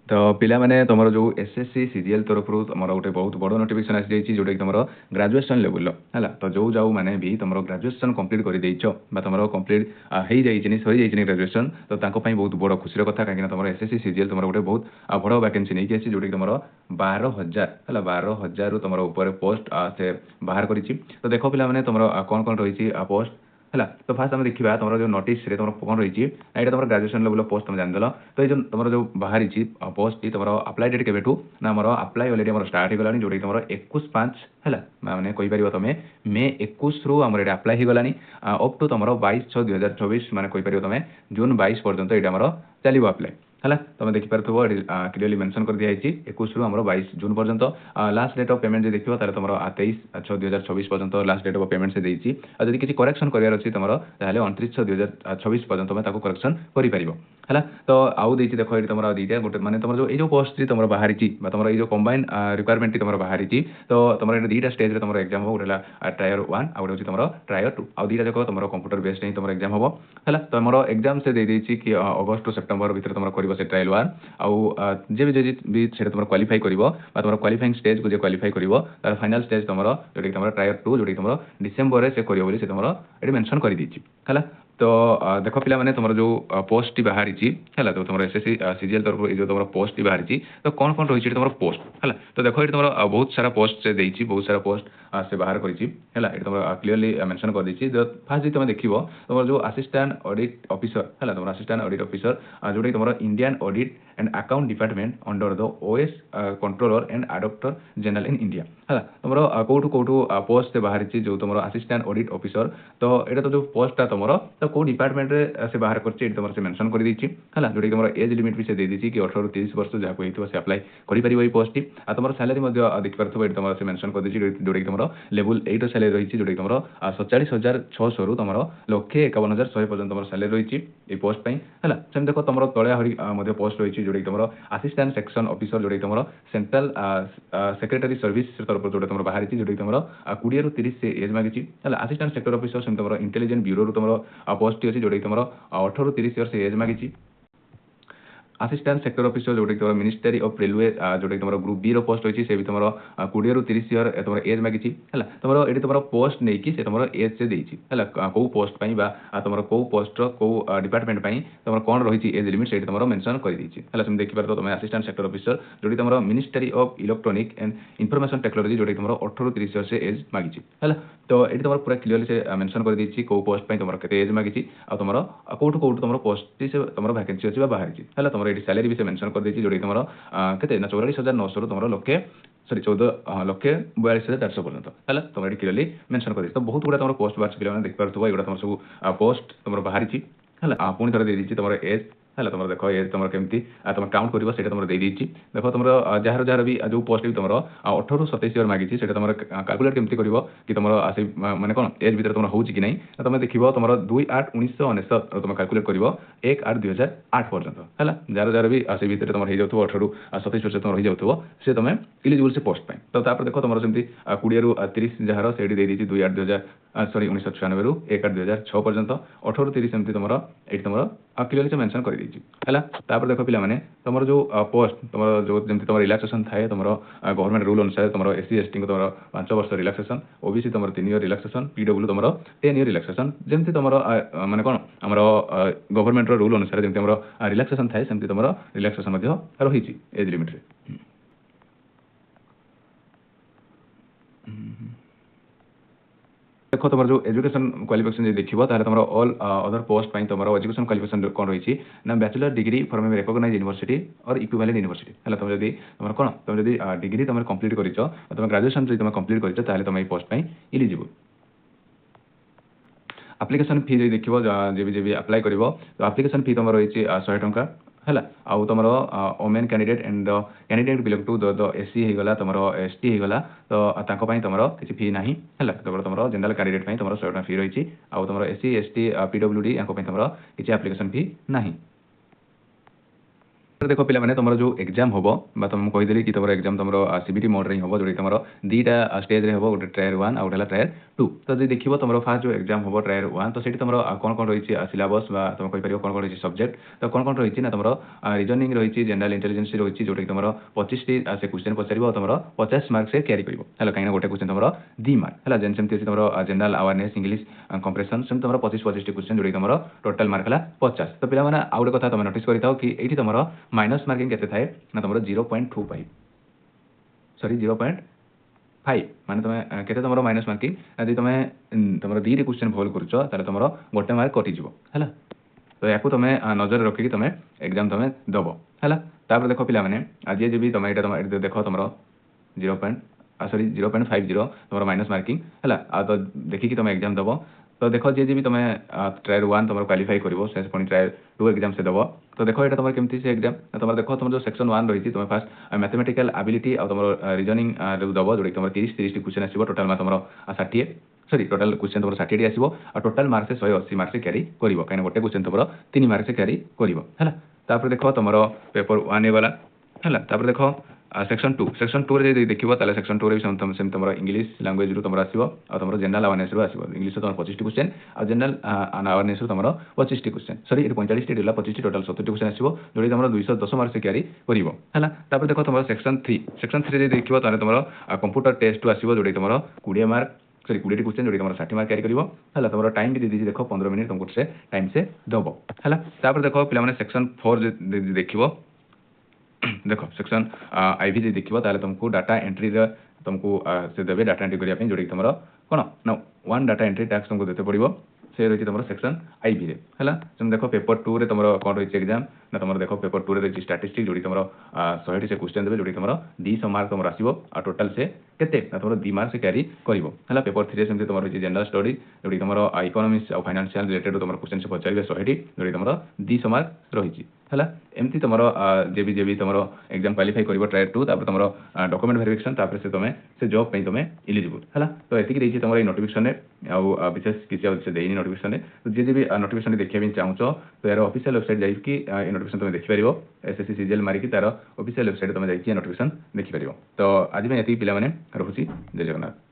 तो पिला माने तुमर जो एसएससी सीजीएल तरफ तुमर गोटे बहुत बड़ नोटिफिकेशन आसी जाइए जोटा कि तुम ग्रेजुएशन लेवल है तो जो जाऊ मैंने भी तुम ग्रेजुएशन कंप्लीट कर तुम कंप्लीट हो जाए ग्रेजुएशन तो बहुत बड़ खुशी कथा कहीं तुम एसएससी सीजीएल तुम गोटे बहुत बड़ वैकेंसी नहीं आसी जोटा कि तुम 12,000 है 12,000 तुम ऊपर पोस्ट से बाहर कर तो देख पिला तुम कौन कौन रही पोस्ट है तो फास्ट आम देखा तुम जो नोटिस तुम कौन रही है तुम ग्रेजुएशन लेवल पोस्ट तुम जानदेल तो ये तुम जो बाहरी पोस्ट तुम अप्लाई डेट के ना मोर अप्लाई अलरेडी मोर स्टार्ट हो गला जोटा तुम 21/5 है मैंने कहीपर तुम मे 21 रु आम ये अप्लाई हो गलानी अप टू तुम 22/6/2024 मैंने कहीपर तुम जून 22 पर्यटन ये चलो अप्लाई है तुम देखिपार क्लियरली मेंशन कर दिया 21 रु आम 22 जून पर्यंत लास्ट डेट ऑफ पेमेंट जो देखो तार तुम 23/6/2024 पर्यंत लास्ट डेट ऑफ पेमेंट से देती जब किसी करेक्शन करार अच्छी तुम 29/6/2024 पर्यंत तुम करेक्शन कर है तो आउ देती देख ये तुम दीटा गोटे मैंने तुम जो पोस्ट तुम बाहरी तुम ये कंबाइन रिक्वायरमेंट तुम बाहरी तो तुम ये दुईटा स्टेज तुम एग्जाम हम गोटे ट्रायर 1 आउ गोटे तुम ट्रायर 2 आउ दुईटा जाक तुम कंप्यूटर बेस्ड ही तुम एग्जाम हम है तुम एग्जाम से दे कि अगस्ट टू सेप्टेम्बर भितर तुम कर से ट्रायल 1 आउ जे भी तुम क्वालिफाई कर तुम क्वालिफाइंग स्टेज को क्वालिफाई कर तार फाइनाल स्टेज तुम जो तुम ट्रायल 2 जो तुम डिसेम्बर से कर तुम ये मेंशन कर है तो देख पिला माने तुम जो पोस्ट बाहरी है तो तुम एसएससी सीजीएल तरफ जो तुम पोस्ट बाहरी तो कौन कौन रही तुम पोस्ट है तो देख ये तुम बहुत सारा पोस्ट से देती बहुत सारा पोस्ट से बाहर कर तुम क्लीयरली मेंशन कर दी फास्ट तुम देख तुम जो असिस्टेंट ऑडिट ऑफिसर है तुम असिस्टेंट ऑडिट ऑफिसर जोटा तुम Indian audit and account department under the OS controller and adopter general in India है तुम कौटू कौटू पोस्ट से बाहरी जो तुम असिस्टेंट ऑडिट ऑफिसर तो यहाँ तो जो पोस्टा तुम तो कौ डिपार्टमेंट से बाहर कर तुम से मेंशन कर देती है जोटा तुम एज लिमिट भी से देती कि 18 ରୁ 30 वर्ष जहाँ को से अप्लाई कर पोस्ट टी तुम सैलरी देखिए तुम से मेंशन कर दी जोटा तुम लेवल 8 सैलरी रही जोटा तुम 47,600 रु तुम 1,51,100 पर्यटन तुम सैलरी रही ये पोस्ट है सेम देख तुम तले आहरी पोस्ट रही जोटा तुम असिस्टेंट सेक्शन ऑफिसर जोटा तुम सेंट्रल सेक्रेटरी सर्विस तरफ जो तुम बाहरी जोटा तुम 20 ରୁ 30 से एज मांगी असिस्टेंट सेक्टर ऑफिसर से तुम इंटेलिजेंट ब्यूरो तुम पोस्ट अच्छी जोटा तुम 18 ରୁ 30 इयर्स एज मांगी असिस्टेंट सेक्टर ऑफिसर जोटा तुम मिनिस्ट्री ऑफ रेलवे जोटा तुम ग्रुप बी रो पोस्ट अच्छी से भी तुम 20 ରୁ 30 इयर तुम एज मांगी है तुम ये तुम पोस्ट नहीं कि तुम एज से देती है कौ पोस्ट तुम कौ पोस्ट कौ डिपार्टमेंट तुम कौन रही एज लिमिट से तुम मेंशन कर देती देखिए तुम असिस्टेंट सेक्टर ऑफिसर जोटी तुम ministry of electronic and information technology जोटा तुम 18 ରୁ 30 इयर से एज मांगी है तो ये तुम पूरा क्लीयरली से मेंशन कर देती कौ पोस्ट तुम के एज मांगी तुम कौटू कौटू तुम पोस्ट से तुम वैकेंसी अच्छी बाहरी है तुम ये सैलरी भी से मेंशन कर देती जोटा तुम के 44,900 तुम लक्षे सॉरी 42,42,400 पर्यटन है तुम ये क्लीयरली मेंशन कर तो बहुत गुड़ा तुम पोस्ट बाहर पे देखिए ये तुम सब पोस्ट तुम बाहरी है पुणी थे देती तुम एज है तुम देख ये तुम केमती तुम काउंट कर तुम देती देख तुम जार जार भी जो पोस्ट भी तुम 18 ରୁ 27 इयर मांगी तुम कैलकुलेट केमती कर कि तुम माने कौन एज भर तुम हो कि नहीं तुम देख तुम 2/8/1999 तुम कैलकुलेट कर 1/8/2008 पर्यटन है जार जार भी से भितर तुम हो जाऊ 18 ରୁ 27 वर्ष तुम रही जाऊ से तुम इलिजिबल से पोस्ट तो देख तुम सेमती 20 ରୁ 30 जार से दे 2/8/1996 ରୁ 1/8/2006 पर्यटन 18 ରୁ 30 सेमती तुम ये तुम क्लीयरली से मेंशन कर है देख पिला माने तुम जो पोस्ट तुम जो जमी तुम रिलैक्सेशन थाए तुम गवर्नमेंट रूल अनुसार तुम एससी एसटी को तुम 5 वर्ष रिलैक्सेशन ओबीसी तुम 3 इयर रिलैक्सेशन पीडब्ल्यू तुम 10 इयर रिलैक्सेशन जमी तुम माने कौन आम गवर्नमेंट रूल अनुसार जमी तुम रिलैक्सेशन थाए सेमती तुम रिलैक्सेशन रही एज लिमिट रे देख तुम जो एजुकेशन क्वालिफिकेशन जो देखो तुम ऑल अदर पोस्ट तुम एजुकेशन क्वालिफिकेशन कौन रही ना bachelor degree from a recognised university और इक्विवेलेंट यूनिवर्सिटी है तुम जब तुम कौन तुम जब डिग्री तुम कंप्लीट कर तुम ग्रेजुएशन जो तुम कंप्लीट कर तुम ये पोस्ट इलिजिबल एप्लिकेशन फी जो देखो जब भी अप्लाई कर तो एप्लिकेशन फी तुम रही 100 टंका है आउ तुम women candidate and candidate belong to the SC होगा तुम एसटी होगा तो तुम किसी फी ना है तुम जनरल कैंडिडेट तुम 100 टका फी रही आउ तुम एससी एसटी पीडब्ल्यूडी तुम किसी एप्लिकेशन फी ना देखो पिला माने तुमरो जो एग्जाम होबो बा तुम कहि देली कि तुमरो एग्जाम तुमरो सीबीटी मोड रे होबो जोडी तुमरो दीटा स्टेज रे होबो गोटे ट्रायर 1 आ गोटेला ट्रायर 2 तो जे देखिबो तुमरो फर्स्ट जो एग्जाम होबो ट्रायर 1 तो सेठी तुमरो कोन कोन रहिछि सिलेबस बा तुम कहि परियो कोन कोन रहिछि सब्जेक्ट तो कोन कोन रहिछि ना तुमरो रीजनिंग रहिछि जनरल इंटेलिजेंस रहिछि जोडी तुमरो 25 टी से क्वेश्चन पचारिबो तुमरो 50 मार्क से कैरी करिवो हला काइना गोटे क्वेश्चन तुमरो 2 मार्क हला जेन सेमति तुमरो general awareness English comprehension same तुमरो 25 टी क्वेश्चन जोडी तुमरो टोटल मार्क हला 50 तो पिला माने आउटे कथा तुम नोटिस करिताओ कि एठी तुमरो माइनस मार्किंग केते थाए ना तुमरो 0.25 सॉरी 0.5 माने तुम केते तुमरो माइनस मार्किंग यदि तुम तुमरो 2 रे क्वेश्चन भूल करछो ताले तुमरो गोटे मार्क कटि जिवो हला तो याकू तुम नजर रखिकी तुम एग्जाम तुम दबो हला तापर देखो पिला माने आज जे भी तुम एटा तुम देखो तुमरो 0.50 तुमरो माइनस मार्किंग हला आ तो देखिकी तुम एग्जाम दबो तो देखो जे भी तुम ट्रायल 1 तुम क्वालिफाई करिवो से पुनी ट्रायल 2 एग्जाम से दबो तो देखो एटा तुम केमती से एग्जाम तुम देखो तुम जो सेक्शन 1 रही तुम फास्ट मैथमेटिकल एबिलिटी और तुम रीजनिंग दबो जोडी तुम 30 टी क्वेश्चन आसीबो टोटल मा तुम 60 सॉरी टोटल क्वेश्चन तुम 60 टी आसीबो और टोटल मार्क से 180 मार्क से कैरी करिवो काइन गोटे क्वेश्चन तुम 3 मार्क से कैरी करिवो हला तापर देखो तुम पेपर 1 वाला हला तापर देखो सेक्शन 2 रे देखिबो ताले सेक्शन 2 रे तुम तुम इंग्लिश लैंग्वेज रु तुम आसीबो और तुम जनरल अवेयरनेस रु आसीबो इंग्लिश तुम 25 टी क्वेश्चन और जनरल अवेयरनेस रु तुम 25 टी क्वेश्चन सॉरी 45 टी दिला 25 टी टोटल 70 टी क्वेश्चन आसीबो जोडी तुम 210 मार्क से कैरी करिवो हला तापर देखो तुम सेक्शन 3 रे देखिबो ताले तुम कंप्यूटर टेस्ट रु आसीबो जोडी तुम 20 मार्क सॉरी 20 टी क्वेश्चन जोडी तुम 60 मार्क कैरी करिवो हला तुम टाइम भी दीदी देखो 15 मिनिट तुमको से टाइम से दबो हला तापर देखो पिला माने सेक्शन 4 देखिबो देखो सेक्शन आईवी जे देखिबो ताले तुमको डाटा एंट्री रे तुमको से देबे डाटा एंट्री करिया पे जोडी तुमरो कोन नो वन डाटा एंट्री टास्क तुमको देते पड़िबो से रही तुम सेक्शन आईवी रे हला तुम देखो पेपर 2 रे तुम कोन रही एग्जाम ना तुम देखो पेपर 2 रे रही स्टैटिस्टिक्स जोडी तुम 100 टी से क्वेश्चन देबे जोडी तुम 200 मार्क तुम आसीबो आ टोटल से केते ना तुम 2 मार्क से कैरी करिवो हला पेपर 3 रे सेमते तुम रही जनरल स्टडी जोडी तुम इकोनॉमिक्स और फाइनेंशियल रिलेटेड तुम क्वेश्चन से पचारिबे 100 टी जोडी तुम 200 मार्क रही हला एमती तुम जेबी तुम एग्जाम क्वालिफाई करिवो ट्रायल 2 तापर तुम डॉक्यूमेंट वेरिफिकेशन तापर से तुम से जॉब पे तुम एलिजिबल हला तो एतिकी रही तुम नोटिफिकेशन रे आ विशेष किसी से देनी नोटिफिकेशन रे तो जे भी नोटिफिकेशन देखिया भी चाहूचो तो यार ऑफिशियल वेबसाइट जाई कि ए नोटिफिकेशन तुम देखि परिबो एसएससी सीजीएल मारी कि तार ऑफिशियल वेबसाइट तुम जाई कि नोटिफिकेशन देखि परिबो तो आज मैं एतिकी पिला माने रहूची जय जगन्नाथ।